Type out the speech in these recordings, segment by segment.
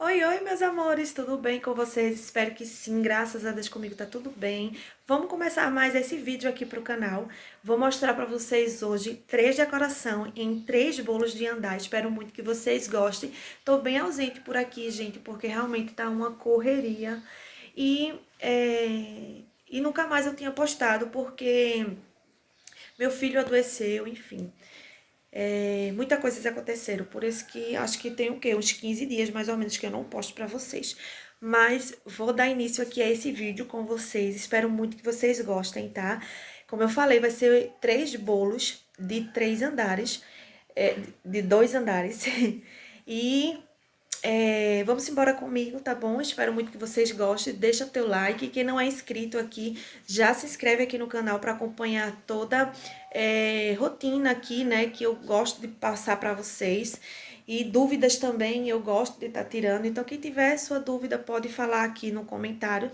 Oi, oi, meus amores, tudo bem com vocês? Espero que sim, graças a Deus comigo tá tudo bem. Vamos começar mais esse vídeo aqui pro canal. Vou mostrar pra vocês hoje 3 decoração em 3 bolos de andar. Espero muito que vocês gostem. Tô bem ausente por aqui, gente, porque realmente tá uma correria. E, e nunca mais eu tinha postado, porque meu filho adoeceu, enfim. Muitas coisas aconteceram, por isso que acho que tem o quê? Uns 15 dias mais ou menos que eu não posto pra vocês. Mas vou dar início aqui a esse vídeo com vocês. Espero muito que vocês gostem, tá? Como eu falei, vai ser 3 bolos de 3 andares, de 2 andares. E vamos embora comigo, tá bom? Espero muito que vocês gostem. Deixa teu like. Quem não é inscrito aqui, já se inscreve aqui no canal para acompanhar toda rotina aqui, né? Que eu gosto de passar para vocês. E dúvidas também eu gosto de estar tirando. Então, quem tiver sua dúvida, pode falar aqui no comentário.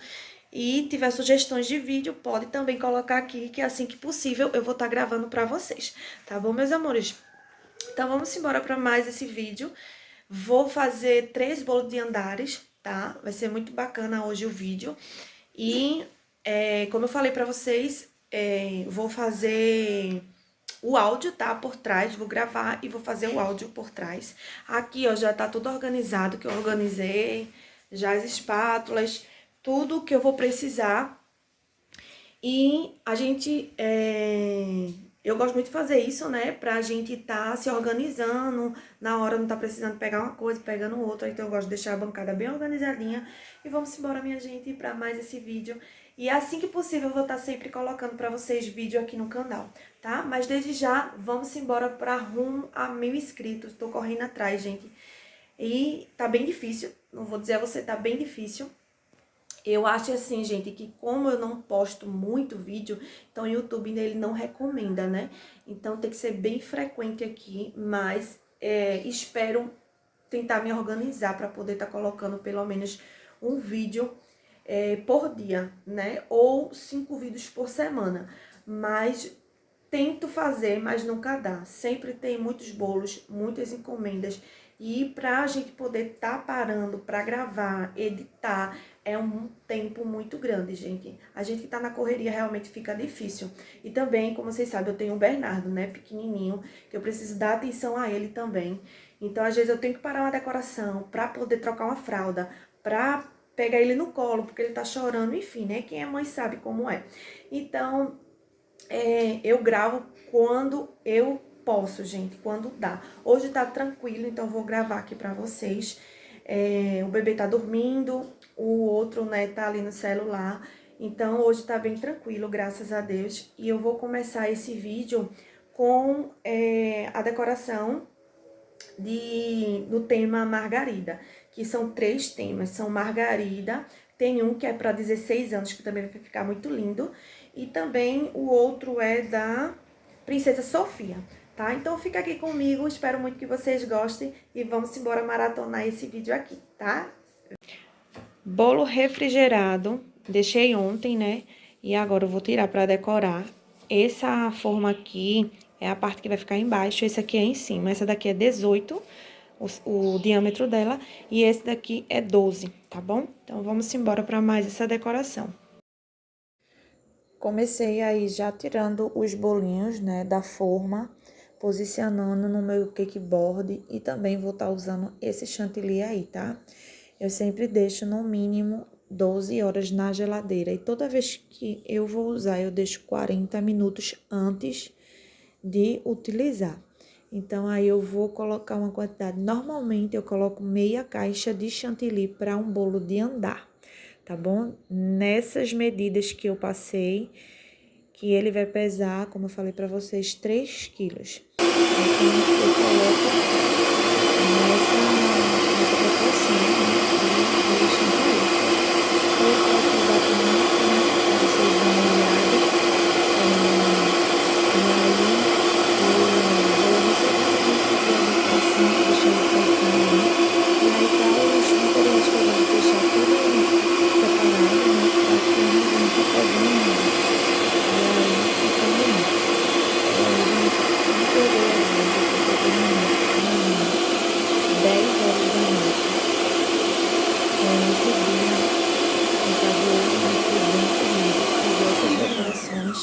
E tiver sugestões de vídeo, pode também colocar aqui, que assim que possível eu vou estar gravando para vocês. Tá bom, meus amores? Então, vamos embora para mais esse vídeo. Vou fazer 3 bolos de andares, tá? Vai ser muito bacana hoje o vídeo. E, como eu falei pra vocês, vou fazer o áudio, tá? Por trás, vou gravar e vou fazer o áudio por trás. Aqui, ó, já tá tudo organizado, que eu organizei, já as espátulas, tudo que eu vou precisar. E a gente, eu gosto muito de fazer isso, né? Pra gente tá se organizando, na hora não tá precisando pegar uma coisa, pegando outra. Então eu gosto de deixar a bancada bem organizadinha. E vamos embora, minha gente, pra mais esse vídeo. E assim que possível eu vou estar sempre colocando pra vocês vídeo aqui no canal, tá? Mas desde já, vamos embora pra rumo a 1000 inscritos. Tô correndo atrás, gente. E tá bem difícil, não vou dizer a você, tá bem difícil. Eu acho assim, gente, que como eu não posto muito vídeo, então o YouTube ele não recomenda, né? Então tem que ser bem frequente aqui, mas espero tentar me organizar para poder estar colocando pelo menos um vídeo por dia, né? Ou 5 vídeos por semana. Mas tento fazer, mas nunca dá. Sempre tem muitos bolos, muitas encomendas. E pra gente poder tá parando pra gravar, editar, é um tempo muito grande, gente. A gente que tá na correria realmente fica difícil. E também, como vocês sabem, eu tenho o Bernardo, né, pequenininho, que eu preciso dar atenção a ele também. Então, às vezes eu tenho que parar uma decoração pra poder trocar uma fralda, pra pegar ele no colo, porque ele tá chorando, enfim, né? Quem é mãe sabe como é. Então, eu gravo quando eu posso, gente, quando dá. Hoje tá tranquilo, então eu vou gravar aqui pra vocês. O bebê tá dormindo, o outro, né, tá ali no celular. Então, hoje tá bem tranquilo, graças a Deus. E eu vou começar esse vídeo com a decoração do tema Margarida, que são 3 temas. São Margarida, tem um que é para 16 anos, que também vai ficar muito lindo. E também o outro é da Princesa Sofia, tá? Então fica aqui comigo, espero muito que vocês gostem e vamos embora maratonar esse vídeo aqui, tá? Bolo refrigerado, deixei ontem, né? E agora eu vou tirar para decorar. Essa forma aqui é a parte que vai ficar embaixo, esse aqui é em cima. Essa daqui é 18, o diâmetro dela, e esse daqui é 12, tá bom? Então, vamos embora para mais essa decoração. Comecei aí já tirando os bolinhos, né, da forma, posicionando no meu cake board e também vou estar usando esse chantilly aí, tá? Eu sempre deixo no mínimo 12 horas na geladeira e toda vez que eu vou usar, eu deixo 40 minutos antes de utilizar. Então, aí eu vou colocar uma quantidade. Normalmente, eu coloco meia caixa de chantilly para um bolo de andar, tá bom? Nessas medidas que eu passei, que ele vai pesar, como eu falei para vocês, 3 quilos. Então, eu coloco nessa proporção, né, de chantilly. Eu coloco exatamente, né, para vocês darem uma olhada. E aí, eu não sei como assim, deixar ele colocando ali. E aí, tá os materiais que eu vou deixar tudo separado, né, para que eu não venha ficar pegando nada. E aí, fica bonito. E aí, não perder a vida, porque eu tô terminando. esse dia, no caso hoje, né, foi bem corrido, fazer essas decorações.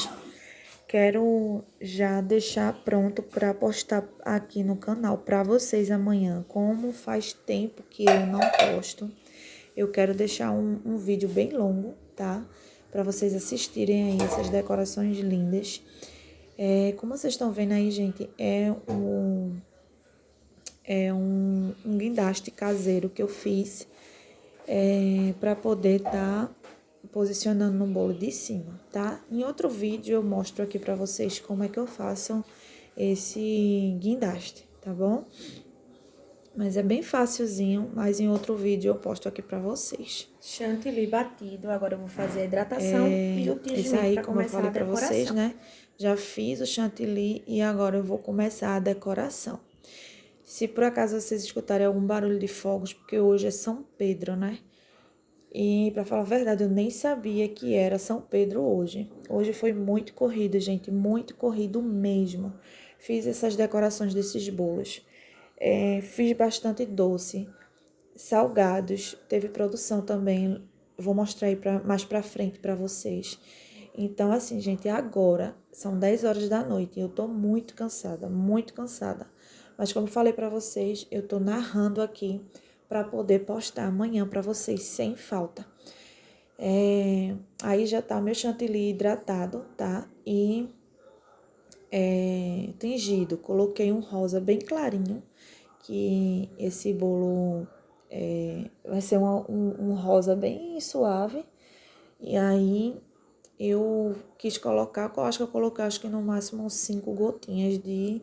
Quero já deixar pronto para postar aqui no canal para vocês amanhã. Como faz tempo que eu não posto, eu quero deixar um vídeo bem longo, tá? Para vocês assistirem aí essas decorações lindas. Como vocês estão vendo aí, gente, um guindaste caseiro que eu fiz para poder estar posicionando no bolo de cima, tá? Em outro vídeo eu mostro aqui para vocês como é que eu faço esse guindaste, tá bom? Mas é bem facilzinho, mas em outro vídeo eu posto aqui pra vocês. Chantilly batido, agora eu vou fazer a hidratação e o Esse tingimento aí, para como eu começar falei a pra vocês, decoração. né? Já fiz o chantilly e agora eu vou começar a decoração. Se por acaso vocês escutarem algum barulho de fogos, porque hoje é São Pedro, né? E pra falar a verdade, eu nem sabia que era São Pedro hoje. Hoje foi muito corrido, gente, muito corrido mesmo. Fiz essas decorações desses bolos. Fiz bastante doce, salgados, teve produção também. Vou mostrar aí mais pra frente pra vocês. Então, assim, gente, agora são 10 horas da noite e eu tô muito cansada, muito cansada. Mas como falei pra vocês, eu tô narrando aqui pra poder postar amanhã pra vocês sem falta. Aí já tá meu chantilly hidratado, tá? E tingido. Coloquei um rosa bem clarinho, que esse bolo vai ser um rosa bem suave. E aí eu quis colocar, eu acho que eu coloquei acho que no máximo 5 gotinhas de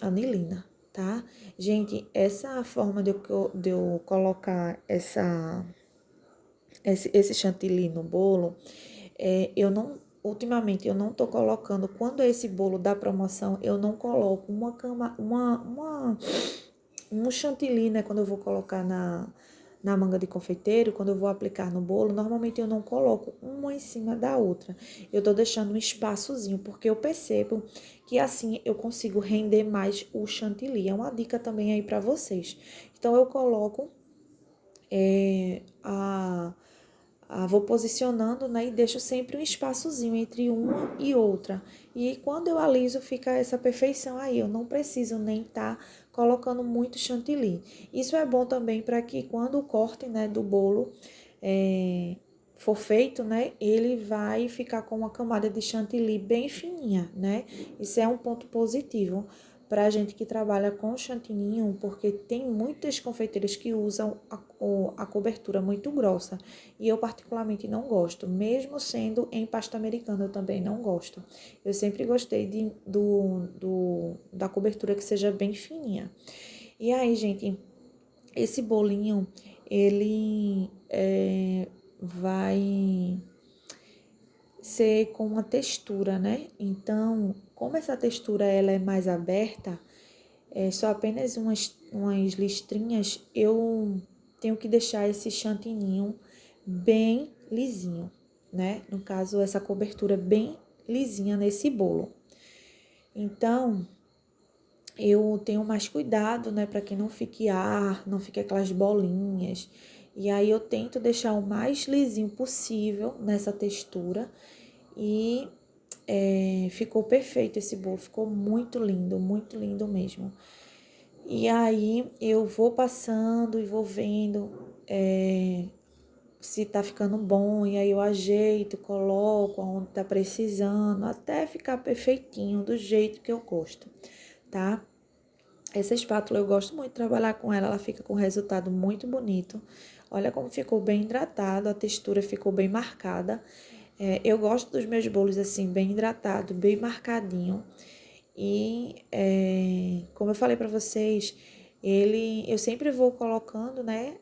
anilina, tá? Gente, essa forma de eu colocar esse chantilly no bolo, eu não, ultimamente eu não tô colocando, quando é esse bolo da promoção, eu não coloco um chantilly, né, quando eu vou colocar na manga de confeiteiro, quando eu vou aplicar no bolo, normalmente eu não coloco uma em cima da outra. Eu tô deixando um espaçozinho, porque eu percebo que assim eu consigo render mais o chantilly. É uma dica também aí pra vocês. Então eu coloco vou posicionando, né, e deixo sempre um espaçozinho entre uma e outra. E quando eu aliso, fica essa perfeição aí. Eu não preciso nem estar colocando muito chantilly. Isso é bom também para que quando o corte, né, do bolo for feito, né, ele vai ficar com uma camada de chantilly bem fininha, né? Isso é um ponto positivo para a gente que trabalha com chantininho, porque tem muitas confeiteiras que usam a cobertura muito grossa. E eu particularmente não gosto, mesmo sendo em pasta americana, eu também não gosto. Eu sempre gostei da cobertura que seja bem fininha. E aí, gente, esse bolinho, ele vai ser com uma textura, né? Então, como essa textura ela é mais aberta, só apenas umas listrinhas, eu tenho que deixar esse chantininho bem lisinho, né? No caso, essa cobertura bem lisinha nesse bolo. Então, eu tenho mais cuidado, né, para que não fique ar, não fique aquelas bolinhas. E aí eu tento deixar o mais lisinho possível nessa textura e ficou perfeito esse bolo, ficou muito lindo mesmo. E aí eu vou passando e vou vendo se tá ficando bom, e aí eu ajeito, coloco onde tá precisando, até ficar perfeitinho, do jeito que eu gosto, tá? Essa espátula eu gosto muito de trabalhar com ela, ela fica com um resultado muito bonito. Olha como ficou bem hidratado, a textura ficou bem marcada. Eu gosto dos meus bolos assim, bem hidratado, bem marcadinho. E como eu falei pra vocês, eu sempre vou colocando, né,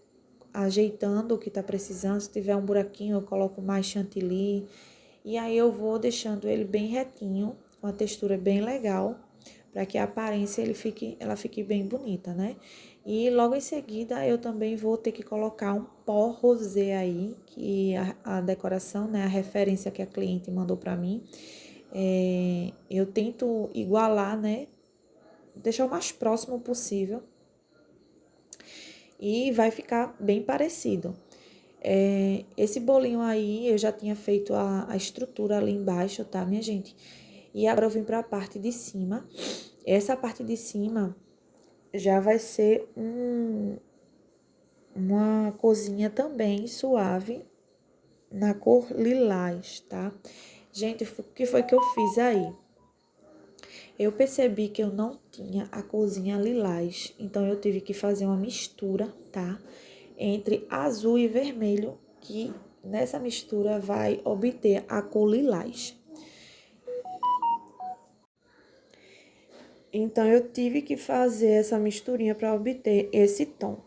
ajeitando o que tá precisando. Se tiver um buraquinho, eu coloco mais chantilly. E aí eu vou deixando ele bem retinho, com a textura bem legal, para que a aparência ela fique bem bonita, né? E logo em seguida eu também vou ter que colocar um pó rosé aí, que a decoração, né, a referência que a cliente mandou para mim, eu tento igualar, né, deixar o mais próximo possível. e vai ficar bem parecido. Esse bolinho aí, eu já tinha feito a estrutura ali embaixo, tá, minha gente? E agora eu vim pra parte de cima. Essa parte de cima já vai ser uma corzinha também suave, na cor lilás, tá? Gente, o que foi que eu fiz aí? Eu percebi que eu não tinha a corzinha lilás, então eu tive que fazer uma mistura, tá? Entre azul e vermelho, que nessa mistura vai obter a cor lilás. Então, eu tive que fazer essa misturinha para obter esse tom.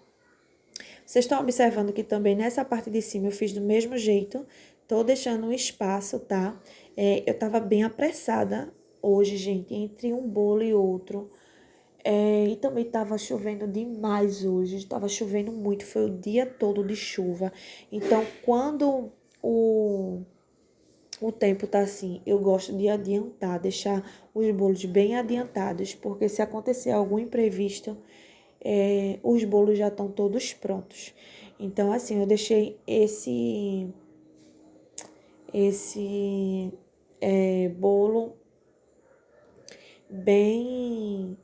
Vocês estão observando que também nessa parte de cima eu fiz do mesmo jeito. Tô deixando um espaço, tá? Eu tava bem apressada hoje, gente, entre um bolo e outro. E também tava chovendo demais hoje. Tava chovendo muito, foi o dia todo de chuva. Então, quando o tempo tá assim, eu gosto de adiantar, deixar os bolos bem adiantados, porque se acontecer algum imprevisto, os bolos já estão todos prontos. Então, assim, eu deixei esse bolo bem,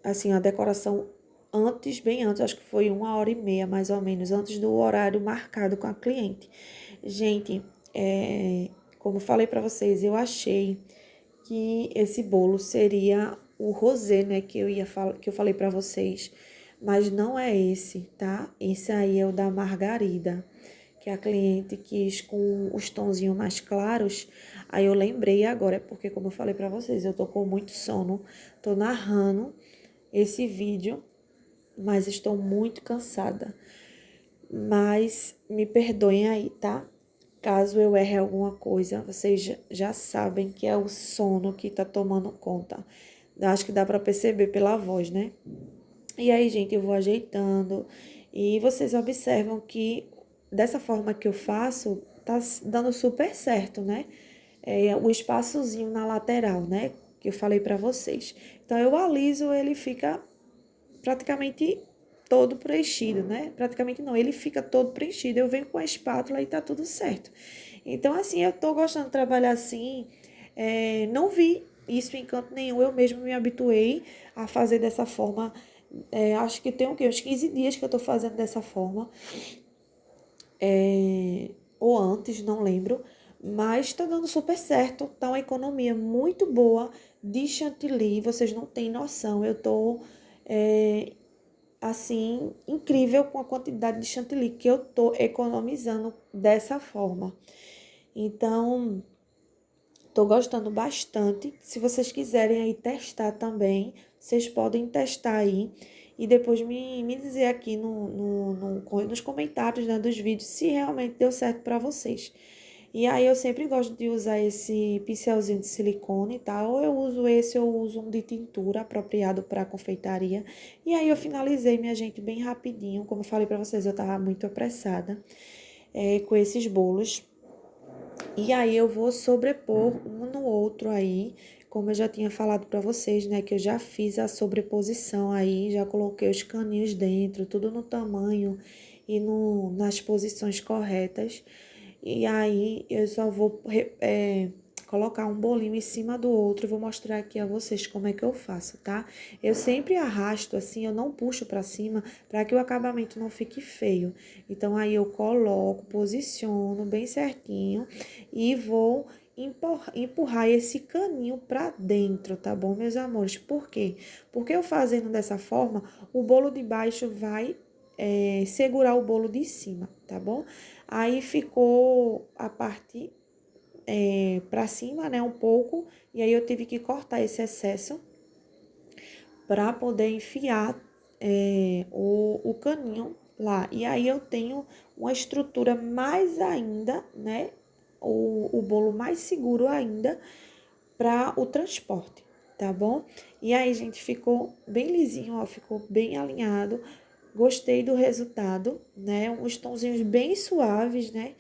assim, a decoração antes, bem antes, acho que foi 1h30, mais ou menos, antes do horário marcado com a cliente. Gente, como eu falei pra vocês, eu achei que esse bolo seria o rosé, né, que eu falei pra vocês, mas não é esse, tá? Esse aí é o da margarida, que a cliente quis com os tonzinhos mais claros. Aí eu lembrei agora, porque como eu falei pra vocês, eu tô com muito sono, tô narrando esse vídeo, mas estou muito cansada. Mas me perdoem aí, tá? Caso eu erre alguma coisa, vocês já sabem que é o sono que tá tomando conta. Acho que dá pra perceber pela voz, né? E aí, gente, eu vou ajeitando. E vocês observam que dessa forma que eu faço, tá dando super certo, né? O espaçozinho na lateral, né? Que eu falei pra vocês. Então, eu aliso, ele fica praticamente todo preenchido, né? Praticamente não, ele fica todo preenchido. Eu venho com a espátula e tá tudo certo. Então, assim, eu tô gostando de trabalhar assim. Não vi isso em canto nenhum. Eu mesmo me habituei a fazer dessa forma. Acho que tem o quê? Uns 15 dias que eu tô fazendo dessa forma. Ou antes, não lembro. Mas tá dando super certo. Tá uma economia muito boa de chantilly. Vocês não têm noção. Eu tô assim, incrível com a quantidade de chantilly que eu tô economizando dessa forma. Então, tô gostando bastante. Se vocês quiserem aí testar também, vocês podem testar aí e depois me dizer aqui nos comentários, né, dos vídeos se realmente deu certo para vocês. E aí eu sempre gosto de usar esse pincelzinho de silicone, tá? Ou eu uso esse ou uso um de tintura apropriado para confeitaria. E aí eu finalizei, minha gente, bem rapidinho. Como eu falei para vocês, eu tava muito apressada com esses bolos. E aí eu vou sobrepor um no outro aí, como eu já tinha falado para vocês, né, que eu já fiz a sobreposição aí, já coloquei os caninhos dentro, tudo no tamanho e nas posições corretas. E aí eu só vou colocar um bolinho em cima do outro e vou mostrar aqui a vocês como é que eu faço, tá? Eu sempre arrasto assim, eu não puxo pra cima para que o acabamento não fique feio. Então aí eu coloco, posiciono bem certinho e vou empurrar esse caninho pra dentro, tá bom, meus amores? Por quê? Porque eu fazendo dessa forma, o bolo de baixo vai segurar o bolo de cima, tá bom? Aí ficou a parte pra cima, né, um pouco, e aí eu tive que cortar esse excesso para poder enfiar o caninho lá. E aí eu tenho uma estrutura mais ainda, né, o bolo mais seguro ainda para o transporte, tá bom? E aí, gente, ficou bem lisinho, ó, ficou bem alinhado. Gostei do resultado, né? Uns tonzinhos bem suaves, né?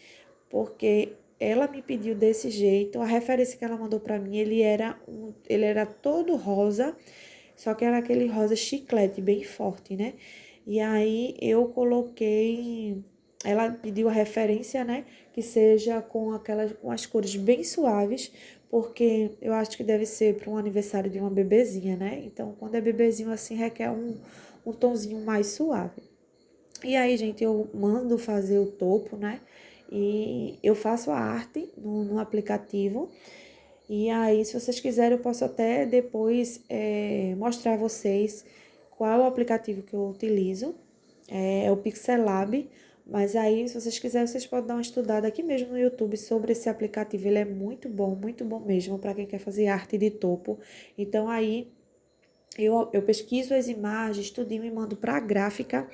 Porque ela me pediu desse jeito. A referência que ela mandou para mim, ele era todo rosa, só que era aquele rosa chiclete bem forte, né? E aí eu coloquei, ela pediu a referência, né, que seja com as cores bem suaves, porque eu acho que deve ser para um aniversário de uma bebezinha, né? Então, quando é bebezinho assim, requer um tonzinho mais suave. E aí, gente, eu mando fazer o topo, né? E eu faço a arte no aplicativo. E aí, se vocês quiserem, eu posso até depois mostrar a vocês qual é o aplicativo que eu utilizo. É o Pixelab. Mas aí, se vocês quiserem, vocês podem dar uma estudada aqui mesmo no YouTube sobre esse aplicativo. Ele é muito bom mesmo para quem quer fazer arte de topo. Então, aí, eu pesquiso as imagens, estudo e mando para a gráfica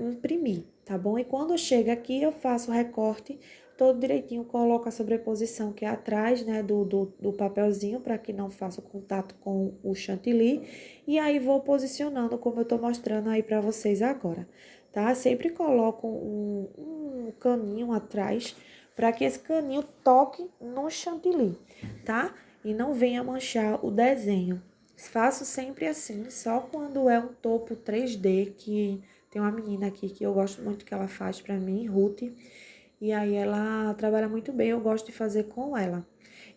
imprimir, tá bom? E quando chega aqui, eu faço o recorte todo direitinho, coloco a sobreposição que é atrás, né, do papelzinho, para que não faça contato com o chantilly, e aí vou posicionando, como eu tô mostrando aí para vocês agora, tá? Sempre coloco um caninho atrás, para que esse caninho toque no chantilly, tá? E não venha manchar o desenho. Faço sempre assim, só quando é um topo 3D, que tem uma menina aqui que eu gosto muito que ela faz pra mim, Ruth, e aí ela trabalha muito bem, eu gosto de fazer com ela.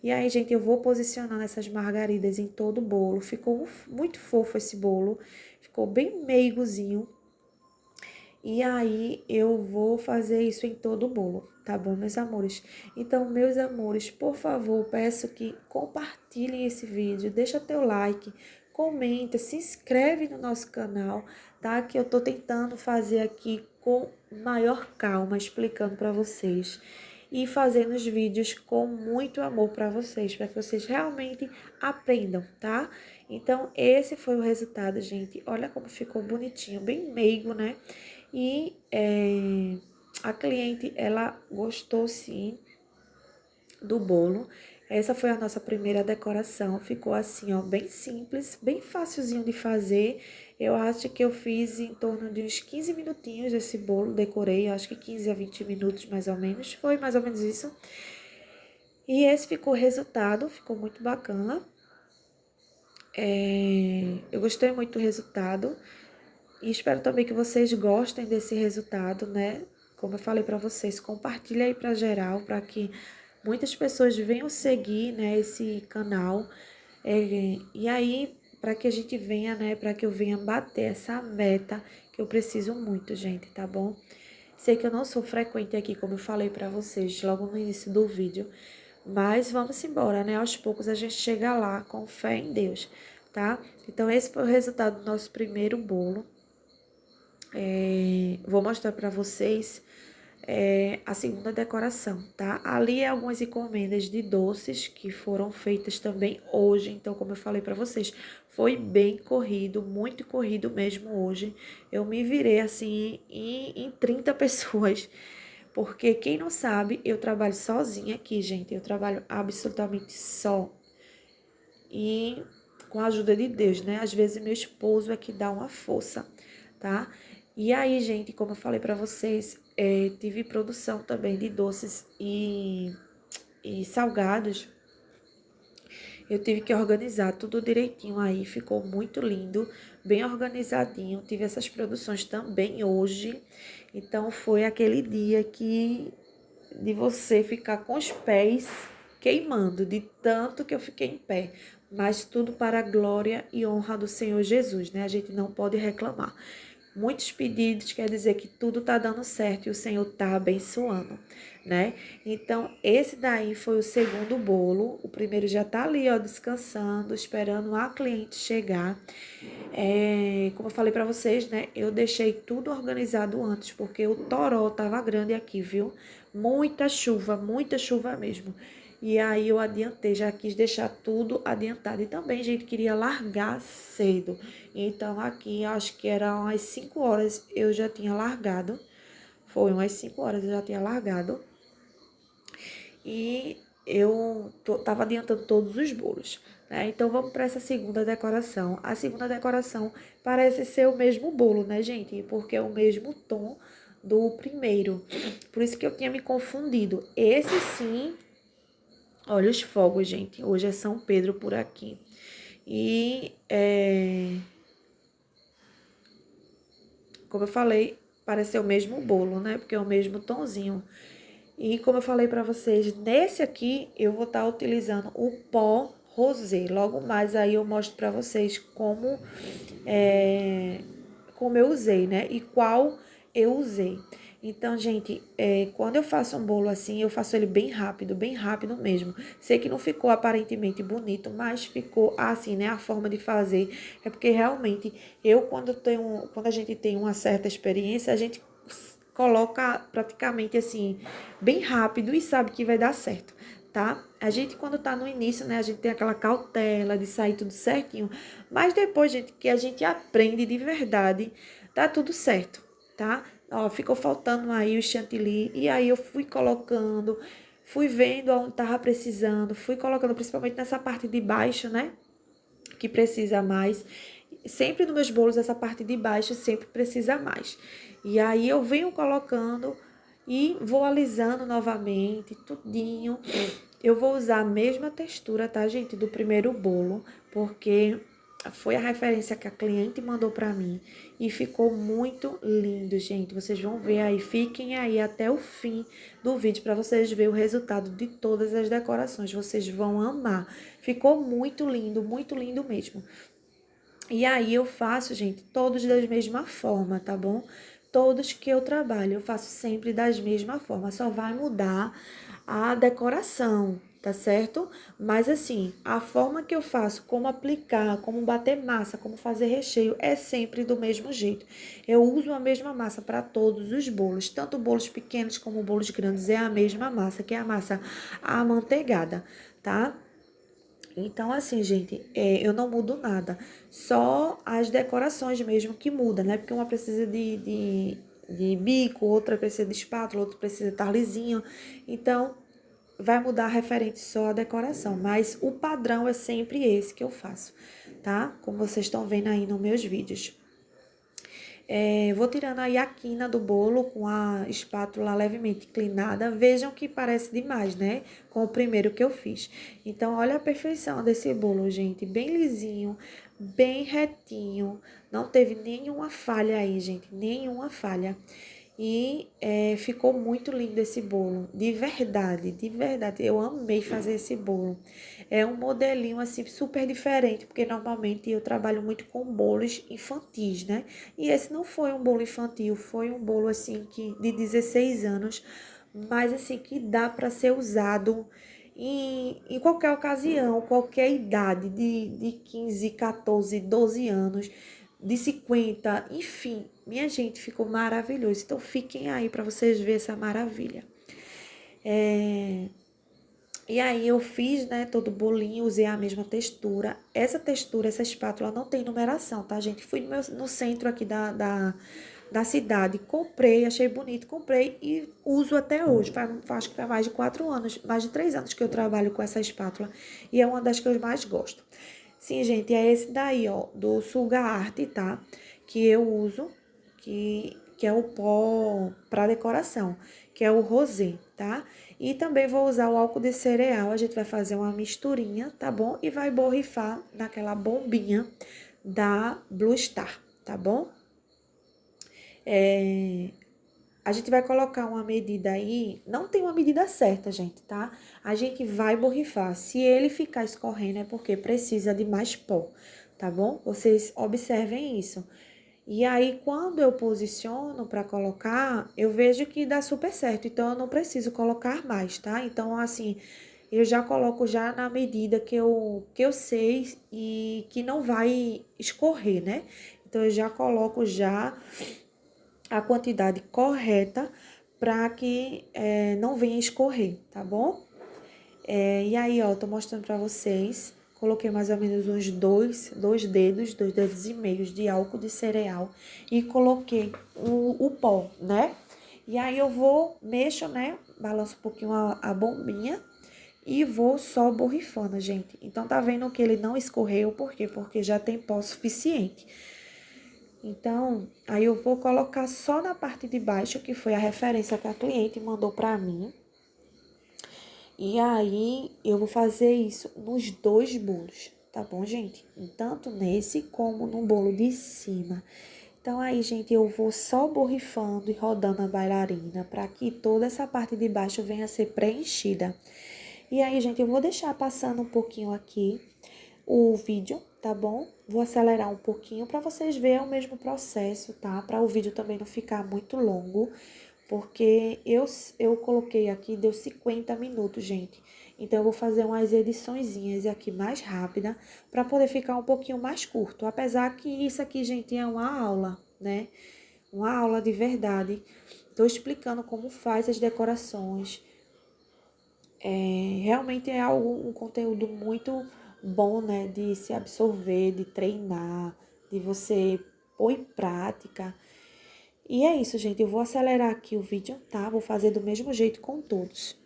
E aí, gente, eu vou posicionando essas margaridas em todo o bolo. Ficou muito fofo esse bolo, ficou bem meigozinho. E aí eu vou fazer isso em todo o bolo, tá bom, meus amores? Então, meus amores, por favor, peço que compartilhem esse vídeo, deixa teu like, comenta, se inscreve no nosso canal, tá? Que eu tô tentando fazer aqui com maior calma, explicando para vocês e fazendo os vídeos com muito amor para vocês, para que vocês realmente aprendam, tá? Então, esse foi o resultado, gente. Olha como ficou bonitinho, bem meigo, né? E a cliente, ela gostou sim do bolo. Essa foi a nossa primeira decoração. Ficou assim, ó, bem simples, bem facilzinho de fazer. Eu acho que eu fiz em torno de uns 15 minutinhos esse bolo, decorei, acho que 15 a 20 minutos mais ou menos. Foi mais ou menos isso. E esse ficou o resultado, ficou muito bacana. Eu gostei muito do resultado. E espero também que vocês gostem desse resultado, né? Como eu falei para vocês, compartilha aí para geral, para que muitas pessoas venham seguir, né, esse canal. E aí, para que a gente venha, né, para que eu venha bater essa meta que eu preciso muito, gente, tá bom? Sei que eu não sou frequente aqui, como eu falei para vocês logo no início do vídeo, mas vamos embora, né? Aos poucos a gente chega lá com fé em Deus, tá? Então, esse foi o resultado do nosso primeiro bolo. Vou mostrar para vocês a segunda decoração, tá? Ali é algumas encomendas de doces que foram feitas também hoje. Então, como eu falei para vocês, foi bem corrido, muito corrido mesmo hoje. Eu me virei assim em 30 pessoas. Porque quem não sabe, eu trabalho sozinha aqui, gente. Eu trabalho absolutamente só. E com a ajuda de Deus, né? Às vezes meu esposo é que dá uma força, tá? E aí, gente, como eu falei pra vocês, tive produção também de doces e salgados. Eu tive que organizar tudo direitinho aí, ficou muito lindo, bem organizadinho. Tive essas produções também hoje. Então foi aquele dia que de você ficar com os pés queimando, de tanto que eu fiquei em pé. Mas tudo para a glória e honra do Senhor Jesus, né? A gente não pode reclamar. Muitos pedidos quer dizer que tudo tá dando certo e o Senhor tá abençoando, né? Então, esse daí foi o segundo bolo. O primeiro já tá ali, ó, descansando, esperando a cliente chegar. Como eu falei pra vocês, né? Eu deixei tudo organizado antes, porque o toró tava grande aqui, viu? Muita chuva mesmo. E aí eu adiantei, já quis deixar tudo adiantado. E também, gente, queria largar cedo. Então, aqui, acho que era umas 5 horas eu já tinha largado. Foi umas 5 horas eu já tinha largado. E eu tava adiantando todos os bolos, né? Então, vamos para essa segunda decoração. A segunda decoração parece ser o mesmo bolo, né, gente? Porque é o mesmo tom do primeiro. Por isso que eu tinha me confundido. Esse sim, olha os fogos, gente. Hoje é São Pedro por aqui. E como eu falei, parece ser o mesmo bolo, né? Porque é o mesmo tonzinho. E como eu falei pra vocês, nesse aqui eu vou estar utilizando o pó rosé. Logo mais aí eu mostro pra vocês como eu usei, né? E qual eu usei. Então, gente, quando eu faço um bolo assim, eu faço ele bem rápido mesmo. Sei que não ficou aparentemente bonito, mas ficou assim, né? A forma de fazer é porque realmente quando a gente tem uma certa experiência, a gente coloca praticamente assim, bem rápido e sabe que vai dar certo, tá? A gente, quando tá no início, né, a gente tem aquela cautela de sair tudo certinho, mas depois, gente, que a gente aprende de verdade, dá tudo certo, tá? Ó, ficou faltando aí o chantilly, e aí eu fui colocando, fui vendo onde tava precisando, fui colocando principalmente nessa parte de baixo, né, que precisa mais. Sempre nos meus bolos, essa parte de baixo sempre precisa mais. E aí eu venho colocando e vou alisando novamente, tudinho. Eu vou usar a mesma textura, tá, gente, do primeiro bolo, porque foi a referência que a cliente mandou pra mim e ficou muito lindo, gente. Vocês vão ver aí, fiquem aí até o fim do vídeo para vocês verem o resultado de todas as decorações. Vocês vão amar. Ficou muito lindo mesmo. E aí eu faço, gente, todos da mesma forma, tá bom? Todos que eu trabalho, eu faço sempre das mesma forma, só vai mudar a decoração, tá certo? Mas assim, a forma que eu faço, como aplicar, como bater massa, como fazer recheio, é sempre do mesmo jeito. Eu uso a mesma massa para todos os bolos, tanto bolos pequenos como bolos grandes, é a mesma massa, que é a massa amanteigada, tá? Então, assim, gente, eu não mudo nada. Só as decorações mesmo que mudam, né? Porque uma precisa de bico, outra precisa de espátula, outra precisa de tarlizinho. Então, vai mudar referente só à decoração. Mas o padrão é sempre esse que eu faço, tá? Como vocês estão vendo aí nos meus vídeos. Vou tirando aí a quina do bolo com a espátula levemente inclinada. Vejam que parece demais, né? Com o primeiro que eu fiz. Então, olha a perfeição desse bolo, gente. Bem lisinho, bem retinho. Não teve nenhuma falha aí, gente. Nenhuma falha. E ficou muito lindo esse bolo, de verdade, de verdade. Eu amei fazer esse bolo. É um modelinho assim super diferente, porque normalmente eu trabalho muito com bolos infantis, né? E esse não foi um bolo infantil, foi um bolo assim que de 16 anos, mas assim que dá para ser usado em qualquer ocasião, qualquer idade, de 15, 14, 12 anos, de 50, enfim, minha gente, ficou maravilhoso. Então fiquem aí para vocês verem essa maravilha. E aí eu fiz, né, todo o bolinho, usei a mesma textura. Essa textura, essa espátula não tem numeração, tá, gente? Fui no centro aqui da cidade, comprei, achei bonito, comprei e uso até hoje. Acho que faz mais de 4 anos, mais de 3 anos que eu trabalho com essa espátula. E é uma das que eu mais gosto. Sim, gente, é esse daí, ó, do Sulga Arte, tá? Que eu uso, que é o pó para decoração, que é o rosé, tá? E também vou usar o álcool de cereal, a gente vai fazer uma misturinha, tá bom? E vai borrifar naquela bombinha da Blue Star, tá bom? A gente vai colocar uma medida aí, não tem uma medida certa, gente, tá? A gente vai borrifar. Se ele ficar escorrendo é porque precisa de mais pó, tá bom? Vocês observem isso. E aí, quando eu posiciono para colocar, eu vejo que dá super certo. Então, eu não preciso colocar mais, tá? Então, assim, eu já coloco já na medida que eu sei e que não vai escorrer, né? Então, eu já coloco já a quantidade correta para que não venha escorrer, tá bom? E aí, ó, tô mostrando pra vocês. Coloquei mais ou menos uns dois dedos e meios de álcool de cereal e coloquei o pó, né? E aí eu mexo, né? Balanço um pouquinho a bombinha e vou só borrifando, gente. Então, tá vendo que ele não escorreu, por quê? Porque já tem pó suficiente. Então, aí eu vou colocar só na parte de baixo, que foi a referência que a cliente mandou pra mim. E aí, eu vou fazer isso nos dois bolos, tá bom, gente? Tanto nesse como no bolo de cima. Então, aí, gente, eu vou só borrifando e rodando a bailarina para que toda essa parte de baixo venha a ser preenchida. E aí, gente, eu vou deixar passando um pouquinho aqui o vídeo, tá bom? Vou acelerar um pouquinho para vocês verem o mesmo processo, tá? Para o vídeo também não ficar muito longo, porque eu coloquei aqui, deu 50 minutos, gente. Então, eu vou fazer umas ediçõezinhas aqui mais rápida para poder ficar um pouquinho mais curto. Apesar que isso aqui, gente, é uma aula, né? Uma aula de verdade. Tô explicando como faz as decorações. Realmente é um conteúdo muito bom, né? De se absorver, de treinar, de você pôr em prática. E é isso, gente. Eu vou acelerar aqui o vídeo, tá? Vou fazer do mesmo jeito com todos.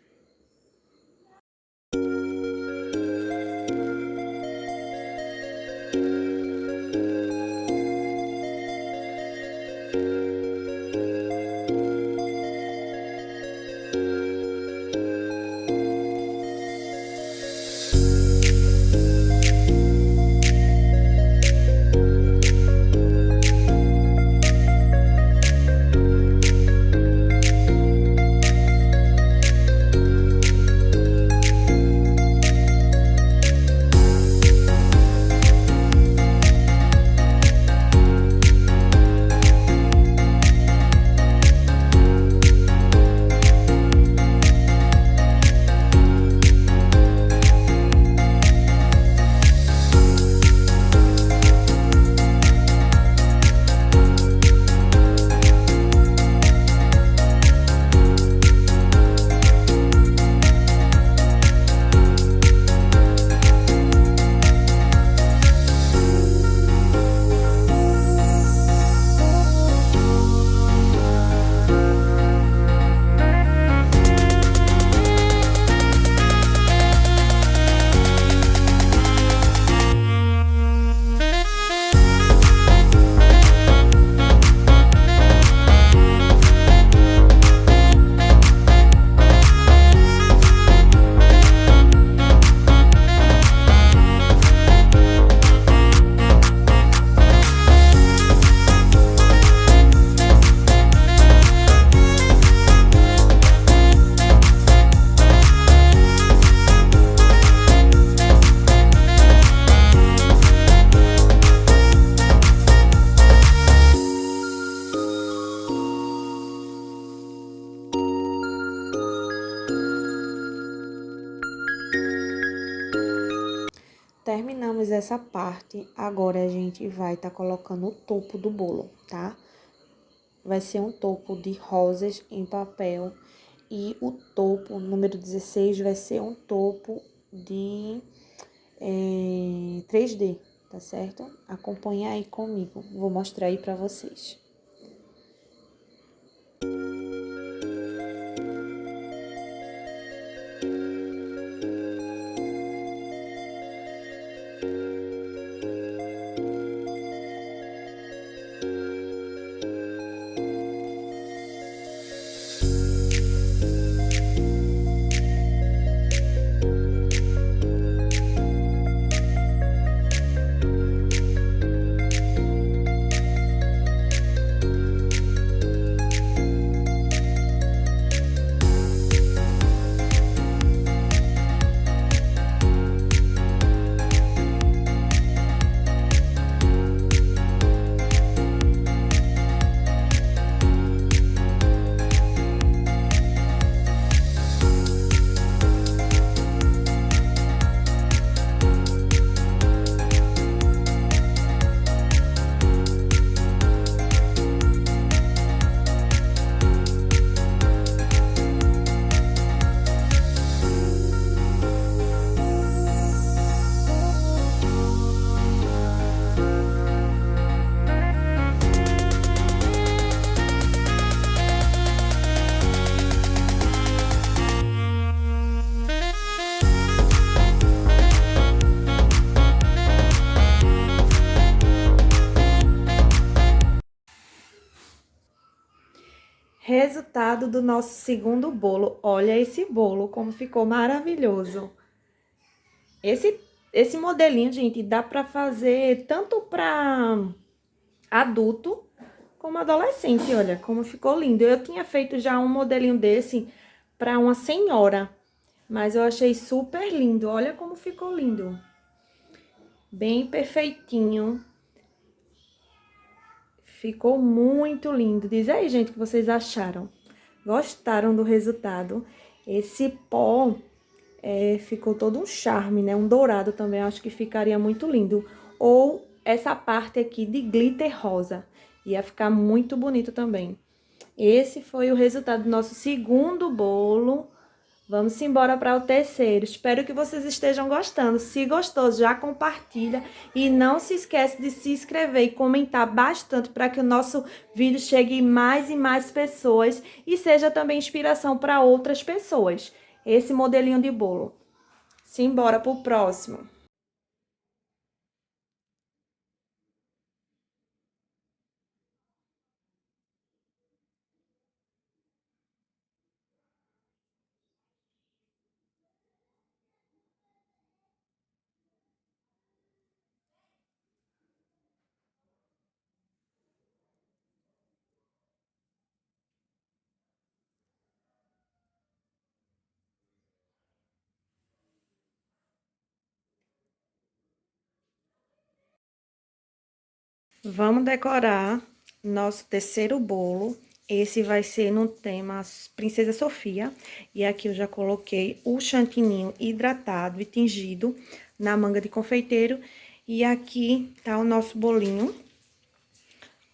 Terminamos essa parte, agora a gente vai estar colocando o topo do bolo, tá? Vai ser um topo de rosas em papel e o topo, número 16, vai ser um topo de 3D, tá certo? Acompanha aí comigo, vou mostrar aí pra vocês. Resultado do nosso segundo bolo. Olha esse bolo, como ficou maravilhoso. Esse modelinho, gente, dá pra fazer tanto pra adulto como adolescente, olha, como ficou lindo. Eu tinha feito já um modelinho desse para uma senhora, mas eu achei super lindo. Olha como ficou lindo. Bem perfeitinho. Ficou muito lindo. Diz aí, gente, o que vocês acharam. Gostaram do resultado? Esse pó ficou todo um charme, né? Um dourado também, acho que ficaria muito lindo. Ou essa parte aqui de glitter rosa. Ia ficar muito bonito também. Esse foi o resultado do nosso segundo bolo. Vamos embora para o terceiro. Espero que vocês estejam gostando. Se gostou, já compartilha. E não se esquece de se inscrever e comentar bastante para que o nosso vídeo chegue mais e mais pessoas e seja também inspiração para outras pessoas. Esse modelinho de bolo. Simbora pro próximo. Vamos decorar nosso terceiro bolo. Esse vai ser no tema Princesa Sofia. E aqui eu já coloquei o chantininho hidratado e tingido na manga de confeiteiro. E aqui tá o nosso bolinho.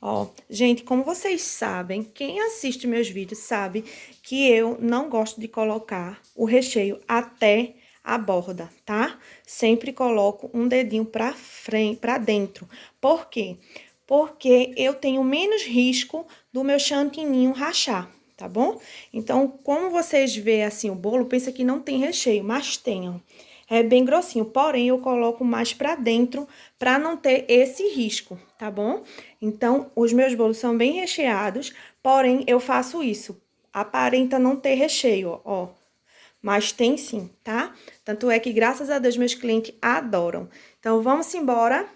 Ó, gente, como vocês sabem, quem assiste meus vídeos sabe que eu não gosto de colocar o recheio até a borda, tá? Sempre coloco um dedinho pra frente, pra dentro. Por quê? Porque eu tenho menos risco do meu chantininho rachar, tá bom? Então, como vocês veem assim o bolo, pensa que não tem recheio, mas tem, ó. É bem grossinho, porém eu coloco mais pra dentro pra não ter esse risco, tá bom? Então, os meus bolos são bem recheados, porém eu faço isso. Aparenta não ter recheio, ó. Mas tem sim, tá? Tanto é que, graças a Deus, meus clientes adoram. Então, vamos embora.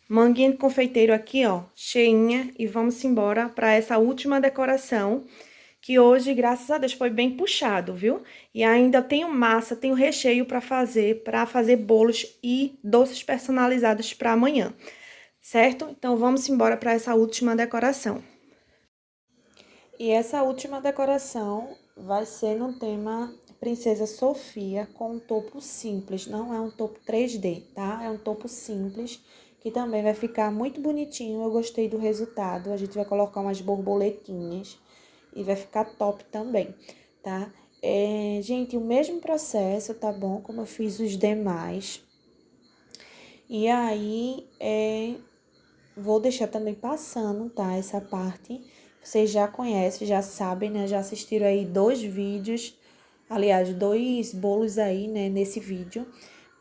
Manguinha de confeiteiro aqui, ó, cheinha. E vamos embora para essa última decoração, que hoje, graças a Deus, foi bem puxado, viu? E ainda tenho massa, tenho recheio para fazer bolos e doces personalizados para amanhã, certo? Então, vamos embora para essa última decoração. E essa última decoração vai ser no tema Princesa Sofia, com um topo simples, não é um topo 3D, tá? É um topo simples, que também vai ficar muito bonitinho, eu gostei do resultado. A gente vai colocar umas borboletinhas e vai ficar top também, tá? Gente, o mesmo processo, tá bom? Como eu fiz os demais. E aí, vou deixar também passando, tá? Essa parte. Vocês já conhecem, já sabem, né? Já assistiram aí 2 vídeos, aliás, 2 bolos aí, né? Nesse vídeo,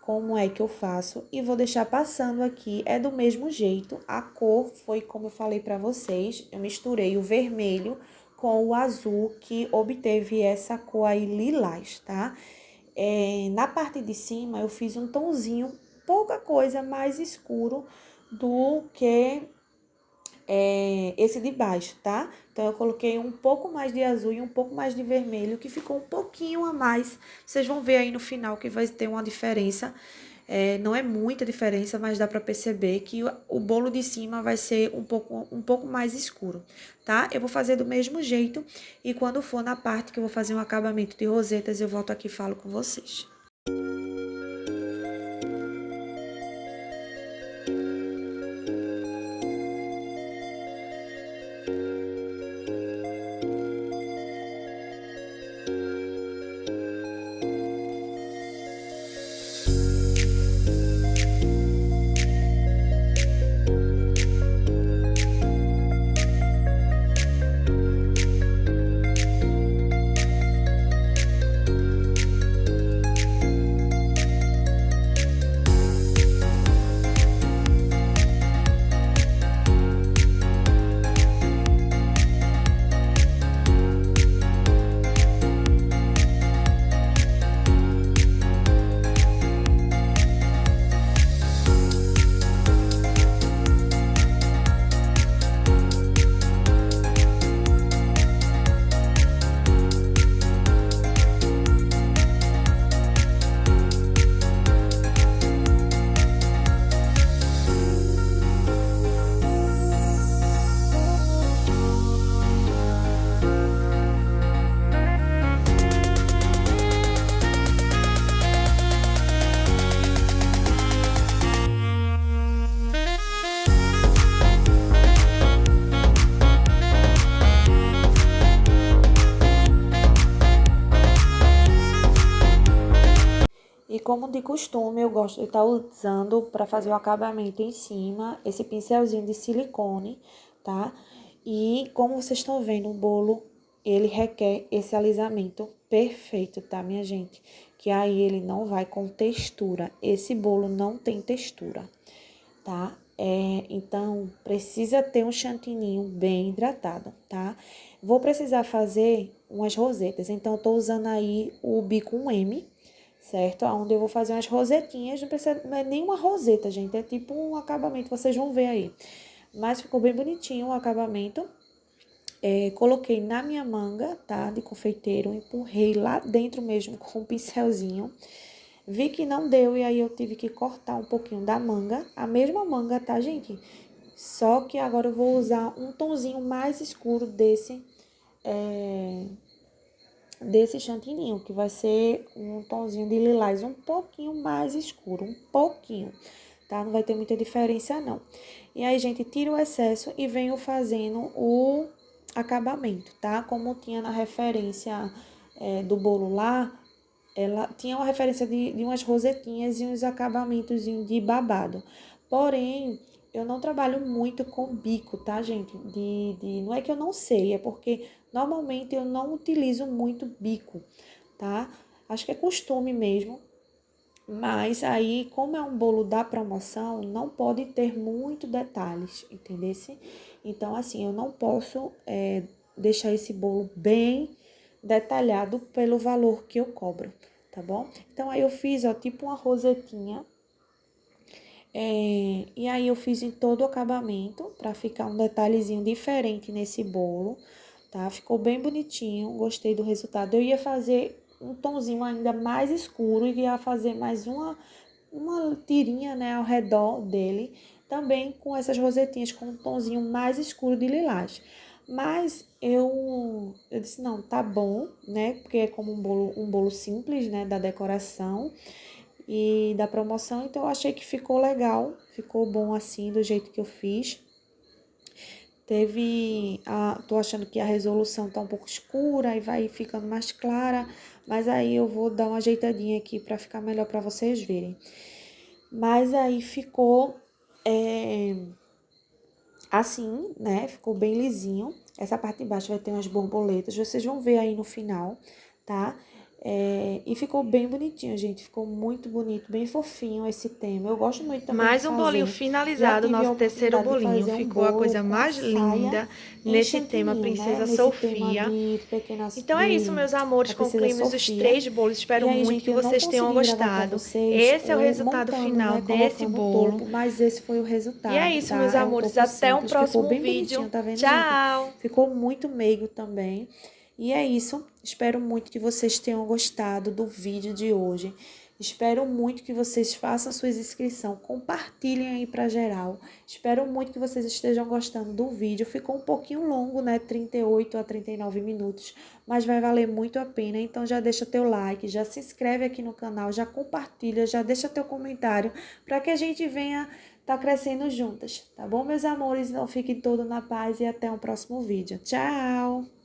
como é que eu faço. E vou deixar passando aqui, é do mesmo jeito. A cor foi como eu falei pra vocês, eu misturei o vermelho com o azul, que obteve essa cor aí lilás, tá? Na parte de cima, eu fiz um tomzinho, pouca coisa mais escuro do que esse de baixo, tá? Então, eu coloquei um pouco mais de azul e um pouco mais de vermelho, que ficou um pouquinho a mais. Vocês vão ver aí no final que vai ter uma diferença. Não é muita diferença, mas dá pra perceber que o bolo de cima vai ser um pouco mais escuro, tá? Eu vou fazer do mesmo jeito e quando for na parte que eu vou fazer um acabamento de rosetas, eu volto aqui e falo com vocês. como de costume, eu gosto de estar usando para fazer o acabamento em cima, esse pincelzinho de silicone, tá? E como vocês estão vendo, o bolo, ele requer esse alisamento perfeito, tá, minha gente? Que aí ele não vai com textura. Esse bolo não tem textura, tá? Então, precisa ter um chantininho bem hidratado, tá? Vou precisar fazer umas rosetas, então, eu tô usando aí o bico 1M, certo? Onde eu vou fazer umas rosetinhas, não é nem uma roseta, gente, é tipo um acabamento, vocês vão ver aí. Mas ficou bem bonitinho o acabamento. Coloquei na minha manga, tá? De confeiteiro, empurrei lá dentro mesmo com um pincelzinho. Vi que não deu e aí eu tive que cortar um pouquinho da manga. A mesma manga, tá, gente? Só que agora eu vou usar um tonzinho mais escuro desse chantininho, que vai ser um tonzinho de lilás um pouquinho mais escuro, um pouquinho, tá? Não vai ter muita diferença, não. E aí, gente, tira o excesso e venho fazendo o acabamento, tá? Como tinha na referência do bolo lá, ela tinha uma referência de umas rosetinhas e uns acabamentos de babado. Porém, eu não trabalho muito com bico, tá, gente? Não é que eu não sei, é porque normalmente eu não utilizo muito bico, tá? Acho que é costume mesmo. Mas aí, como é um bolo da promoção, não pode ter muito detalhes, entendeu? Então, assim, eu não posso deixar esse bolo bem detalhado pelo valor que eu cobro, tá bom? Então, aí eu fiz, ó, tipo uma rosetinha. E aí eu fiz em todo o acabamento, pra ficar um detalhezinho diferente nesse bolo, tá? Ficou bem bonitinho, gostei do resultado. Eu ia fazer um tonzinho ainda mais escuro e ia fazer mais uma tirinha, né, ao redor dele, também com essas rosetinhas com um tonzinho mais escuro de lilás. Mas eu disse, não, tá bom, né, porque é como um bolo simples, né, da decoração e da promoção, então eu achei que ficou legal, ficou bom assim, do jeito que eu fiz. Tô achando que a resolução tá um pouco escura e vai ficando mais clara, mas aí eu vou dar uma ajeitadinha aqui para ficar melhor para vocês verem. Mas aí ficou assim, né? Ficou bem lisinho. Essa parte de baixo vai ter umas borboletas, vocês vão ver aí no final, tá? E ficou bem bonitinho, gente. Ficou muito bonito, bem fofinho esse tema. Eu gosto muito também de Mais um bolinho fazer. Já finalizado, tive a nosso terceiro oportunidade de bolinho. fazer um Ficou a bolo coisa com a mais saia linda em nesse tema chantininho, né? Princesa Nesse tema Sofia. de Então é isso, meus amores. da Princesa Concluímos os Sofia. 3 bolos. E Espero aí, muito gente, que eu não vocês tenham consegui gravar para gostado. vocês Esse é o resultado montando, final né? desse Colocando o bolo. topo, mas esse foi o E é resultado, isso, meus tá? É um amores. topo Até um simples, ficou próximo bem bonitinho, vídeo. tá vendo, gente? Tchau! Ficou muito meigo também. E é isso. Espero muito que vocês tenham gostado do vídeo de hoje. Espero muito que vocês façam suas inscrições, compartilhem aí para geral. Espero muito que vocês estejam gostando do vídeo. Ficou um pouquinho longo, né? 38 a 39 minutos, mas vai valer muito a pena. Então já deixa teu like, já se inscreve aqui no canal, já compartilha, já deixa teu comentário para que a gente venha tá crescendo juntas, tá bom, meus amores? Então fiquem todos na paz e até o próximo vídeo. Tchau!